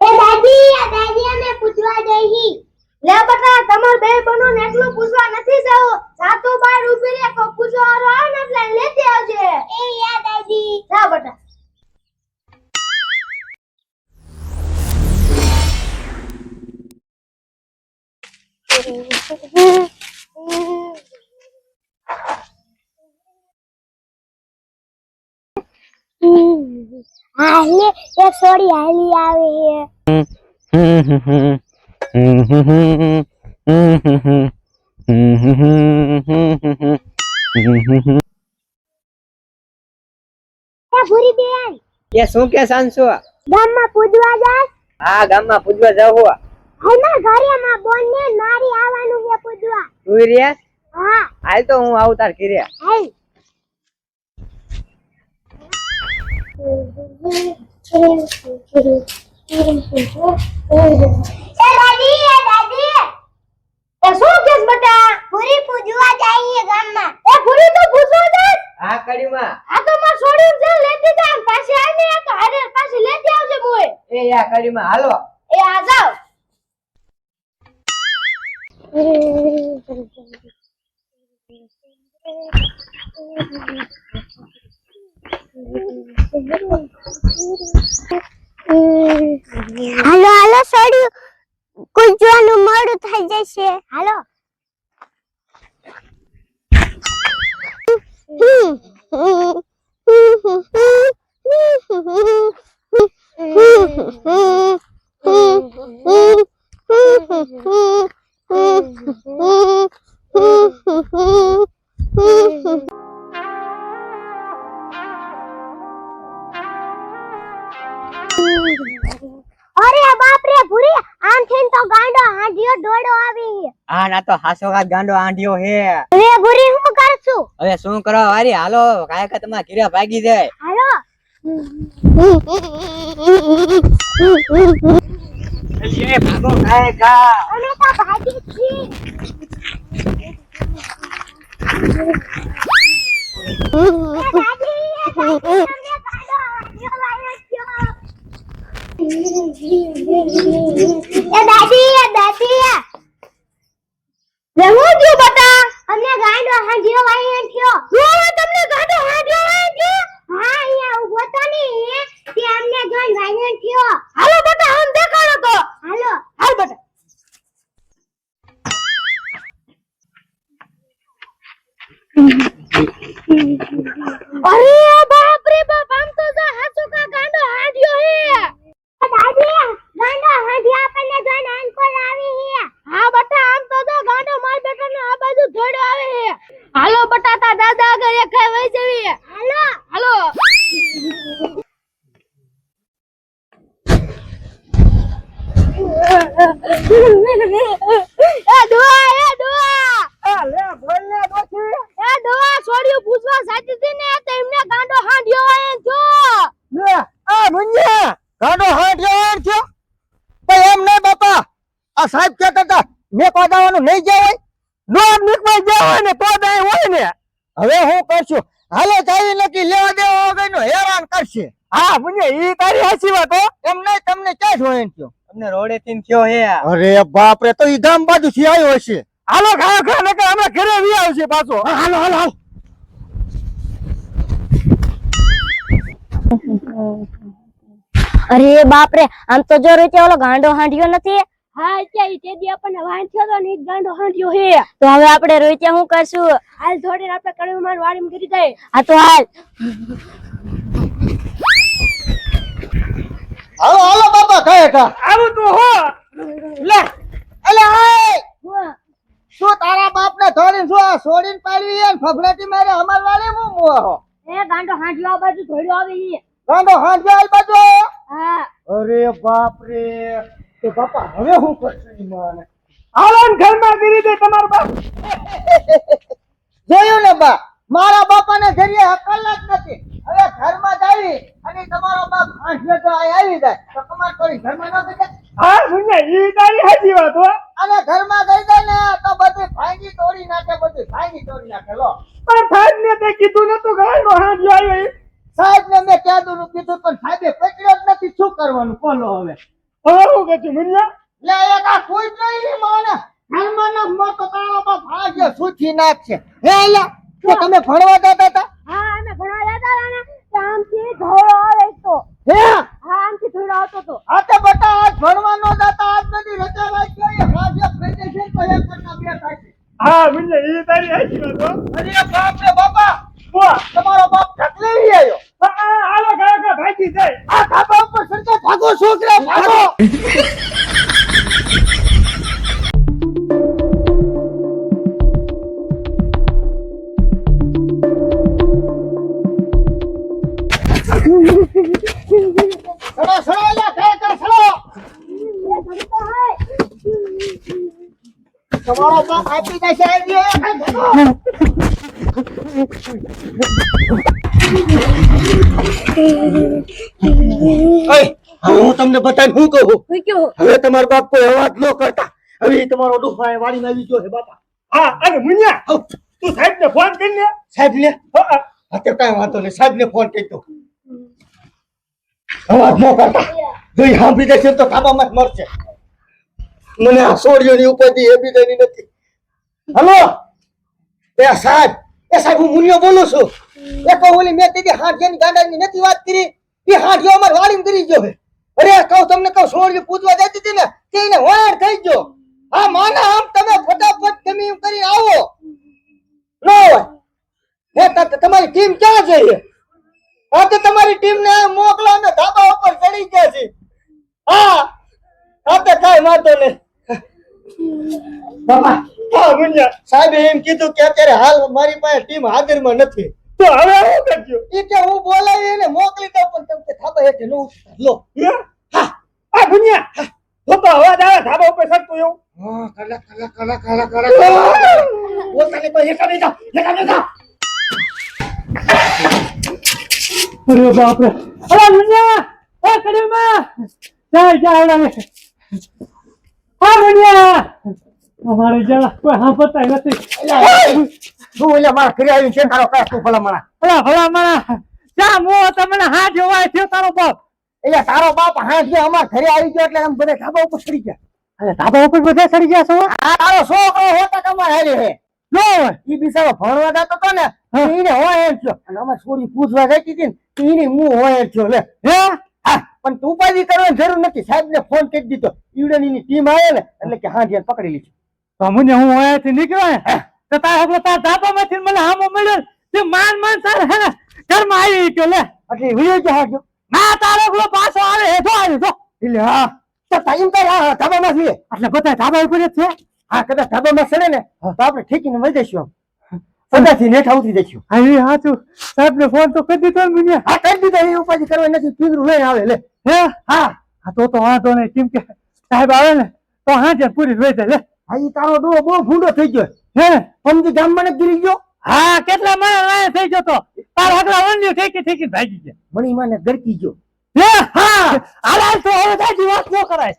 એ દાદી અમે પૂછવા જઈ લે બટા તમાર બે બનો ને એટલું પૂછવા નથી જાવ જાતો બાર ઊભી રે કો પૂછવારો આવે ને એટલે લેતી આવજે એ યા દાદી જા બટા હાલે એ સોડી હાલી આવે હે ભૂરી બેન કે શું કે સાંસો ગામમાં પૂજવા જાય હા ગામમાં પૂજવા જાવ હો હમણાં ઘરે માં બોન ને મારી આવવાનું છે પૂજવા તું રે હા હાલ તો હું આવું તાર ઘરે હાલ એ દાદી એ શું કેસ બેટા પૂરી પૂજવા જઈએ ગામમાં એ પૂરી તો પૂજવા જાય હા કડીમાં આ તો માં છોડીને જ લેતી જા પાછી આને આ તો હારે પાછી લેતી આવજે મોય એ યા કડીમાં હાલો એ આ જાવ હાલો હાલો છોડ્યું કોઈ જોવાનું મોડું થઈ જશે હાલો અરે બાપ રે ભૂરી આમ થઈને તો ગાંડો હાંડિયો ડોડો આવી હા ના તો હાસો ગાત ગાંડો આંઢિયો હે રે ભૂરી હું કરશું હવે શું કરવા વારી હાલો કાય કે તમારા ઘરે ભાગી જાય હાલો એ ભાગો કાય કા અમે તો ભાગી છી દાદી હું થયું બટા અમને ગાંડો હાંડિયો વાઈ થયો તમને ગાંડો હાંડિયો વાઈ થયો હા અહીંયા ઉભો તો ની તે અમને જોઈ વાઈ થયો હાલો બટા આમ દેખાડો તો હાલો હાલ બટા અરે બાપ રે બાપ આમ તો જા હાચો કા ગાંડો હાંડિયો હે દાદી ગાંડો હાંડિયા આપણને જોઈને આંકોલ આવી હે હા બટા આમ તો જા ગાંડો માર બેટાને આ બાજુ ધોડો આવે હે હાલો બટાટા દાદા આગળ એક વઈ જવી હાલો હાલો એ દુઆ લે બોલ ને ડોશી એ દુઆ છોડ્યું પૂછવા સાચી હતી ને તો એમને ગાંડો હાંડિયો વાય જો લે આ મુન્યા ગાડો હાંડિયો થયો પણ એમ નહીં બાપા આ સાહેબ કહેતા હતા મેકવા જવાનું નહીં જવાય નો મેકવા જવાય ને તો દઈ હોય ને હવે હું કરશું હાલો ચાવી નક્કી લેવા દેવા વગરનો હેરાન કરશે હા મુન્યા ઈ તારી હાચી વાત હો એમ નહીં તમને ક્યાં જોઈને થયો તમને રોડે થી થયો હે અરે બાપ રે તો ઈ ગામ બાજુ થી આવ્યો હશે હાલો ખાઓ ખા ને કે અમે ઘરે વી આવશે પાછો હાલો હાલો હાલો અરે બાપ રે આમ તો જો રીતે ઓલો ગાંડો હાંડિયો નથી હા અત્યારે તેદી આપણને વાંચ્યો તો ને ગાંડો હાંડિયો હે તો હવે આપણે રોઈત્યા શું કરશું હાલ થોડી આપણે કડવીમાં વાડીમાં કરી દઈએ હા તો હાલ હાલો હાલો બાપા ખાય ખા આવું તું હો લે અલે આય શું તારા બાપ ને ધોરીને શું આ છોડીને પાડવી હે ફફડાટી મારે અમાર વાળે હું મોહો એ ગાંડો હાંડિયો આ બાજુ ધોડ્યો આવે હે ગાંડો હાંડ્યો આલ બાજુ હા અરે બાપ રે તો બાપા હવે હું કરશું મને હાલો ને ઘરમાં કરી દે તમારો બાપ જોયું ને બા મારા બાપાને જરીએ અકલ જ નથી હવે ઘરમાં જાવી અને તમારો બાપ હાંડ્યો તો આવી જાય તો તમાર કોઈ ઘરમાં ન ગઈ હા મુન્યા ઈ તારી હાચી વાત હો અને ઘરમાં ગઈ જાય ને તો બધી ભાંગી તોડી નાખે લો પણ સાહેબ ને તે કીધું નતું ગાંડો હાંડિયો આવ્યો સાહેબ ને મેં કીધું પણ સાહેબે પકડ્યો જ કરવાનું કોલો હવે હવે હું કે છું મુનિયા લે એક આ કોઈ જ નહીં ને માને ઘરમાં મોટો તાળો બાપ આજે સુથી નાખશે હે લા તો તમે ભણવા જતા હતા હા અમે ભણવા જતા હતા ને આમથી ધોળો આવે તો હે હા આમથી ધોળો આવતો તો આ તો બટા આજ ભણવા નો જતા આજ બધી રજા વાંચી જોઈએ ભાજપ થઈ જશે તો એક કરતા બે થાય છે હા મુનિયા એ તારી હાચી વાત હો અરે બાપ રે બાપા વાહ તમારો બાપ ઢકલે લઈ આવ્યો હાલો કાકા ભાગી જાય આ ધાબા ઉપર સરકે ભાગો છોકરા ભાગો સડો સડો લા કાકા સડો તમારો બાપ આપી દેશે હું તમને બતાવીને શું કહું હું કેવું હવે તમારો બાપ કોઈ અવાજ ન કરતા હવે ઈ તમારો ડુફાએ વાળીને આવી ગયો છે બાપા હા અને મુનિયા તું સાહેબ ને ફોન કરીને સાહેબ ને હા હા તે કાંઈ વાંધો નહીં સાહેબ ને ફોન કરી દો અવાજ ન કરતા જો ઈ સાંભળી દેશે તો ધાબામાં જ મરશે મને આ સોડિયોની ઉપાધિ એ બી નથી હલો એ સાહેબ હું મુનિયો બોલું છું એ કહું ઓલી મેં તે હાથિયાની ગાંડાની નથી વાત કરી એ હાથિયો અમાર વાળીને કરી ગયો છે અરે કહું તમને કહું સોડિયો પૂજવા જતી હતી ને તે એને વાળ થઈ ગયો હા માના આમ તમે ફટાફટ ગમે એમ કરી આવો ન હોય હે તમારી ટીમ ક્યાં છે હા તો તમારી ટીમને મોકલો અને ધાબા ઉપર ચડી ગયા છે હા હા તો કાંઈ વાંધો નહીં બાપા હા મુનિયા સાહેબે એમ કીધું કે અત્યારે હાલ મારી પાસે ટીમ હાજરમાં નથી તો હવે હું કરજો ઈ કે હું બોલાવી એને મોકલી દઉં પણ તમે ધાબા હેઠે નો લો હા આ મુનિયા તો અવાજ આવે ધાબા ઉપર સરતું એવું હા કલા બોલતા નહીં તો હેઠા નહીં જાઓ અરે બાપ રે અરે મુનિયા એ કડીમાં જાય જાય આવડે હા મુનિયા અમારે જરા કોઈ હાંભળતા નથી શું એટલે મારા ઘરે આવીને છે તારો કાશ તું ભલા માણા ભલા મારા જા મો તમને હા જોવાય થયો તારો બાપ એટલે તારો બાપ હાથ ગયો અમાર ઘરે આવી ગયો એટલે આમ બધા ધાબા ઉપર ચડી ગયા અરે ધાબા ઉપર બધા ચડી ગયા છો આ તારો છોકરો હોતા તમારે હારે હે નો હોય ઈ બિચારો ભણવા જતો તો ને એને હોય એમ થયો અને અમાર છોડી પૂછવા જતી હતી ને એને હું હોય એમ થયો લે હે હા પણ તું ઉપાધિ કરવાની જરૂર નથી સાહેબ ને ફોન કરી દીધો ઈવડની ટીમ આવે ને એટલે કે હા ધ્યાન પકડી લીધી તો મને હું અહીંયાથી નીકળ્યો તો તારા તાર ધાબામાંથી મને હામો મળ્યો તે માન તાર હે ને ઘરમાં આવી ગયો લે એટલે વિયો જ હાજો ના તારો પેલો પાછો આવે હેઠો આવ્યો તો એટલે હા તો ટાઈમ તો આ ધાબામાં છીએ એટલે બધા ધાબા ઉપર જ છે હા કદાચ ધાબામાં ચડે ને તો આપણે ઠેકીને મળી જઈશું કદાચથી નેઠા ઉતરી જઈશું હા એ હાચું સાહેબ ને ફોન તો કરી દીધો ને મને હા કરી દીધો એ ઉપાધિ કરવાની નથી પીંગરું લઈને આવે લે હે હા તો વાંધો નહીં કેમ કે સાહેબ આવે ને તો હાજર પૂરી જોઈ દે લે હા ઈ તારો ડોહો બહુ ભૂંડો થઈ ગયો હે સમજી ગામમાં ને ગીરી ગયો હા કેટલા માણસ થઈ ગયો તો તાર આગળ વન્યું ઠેકી ભાગી ગયા મણીમાં ને ગરકી ગયો હે હા હાલ તો હવે તારી વાત ન કરાય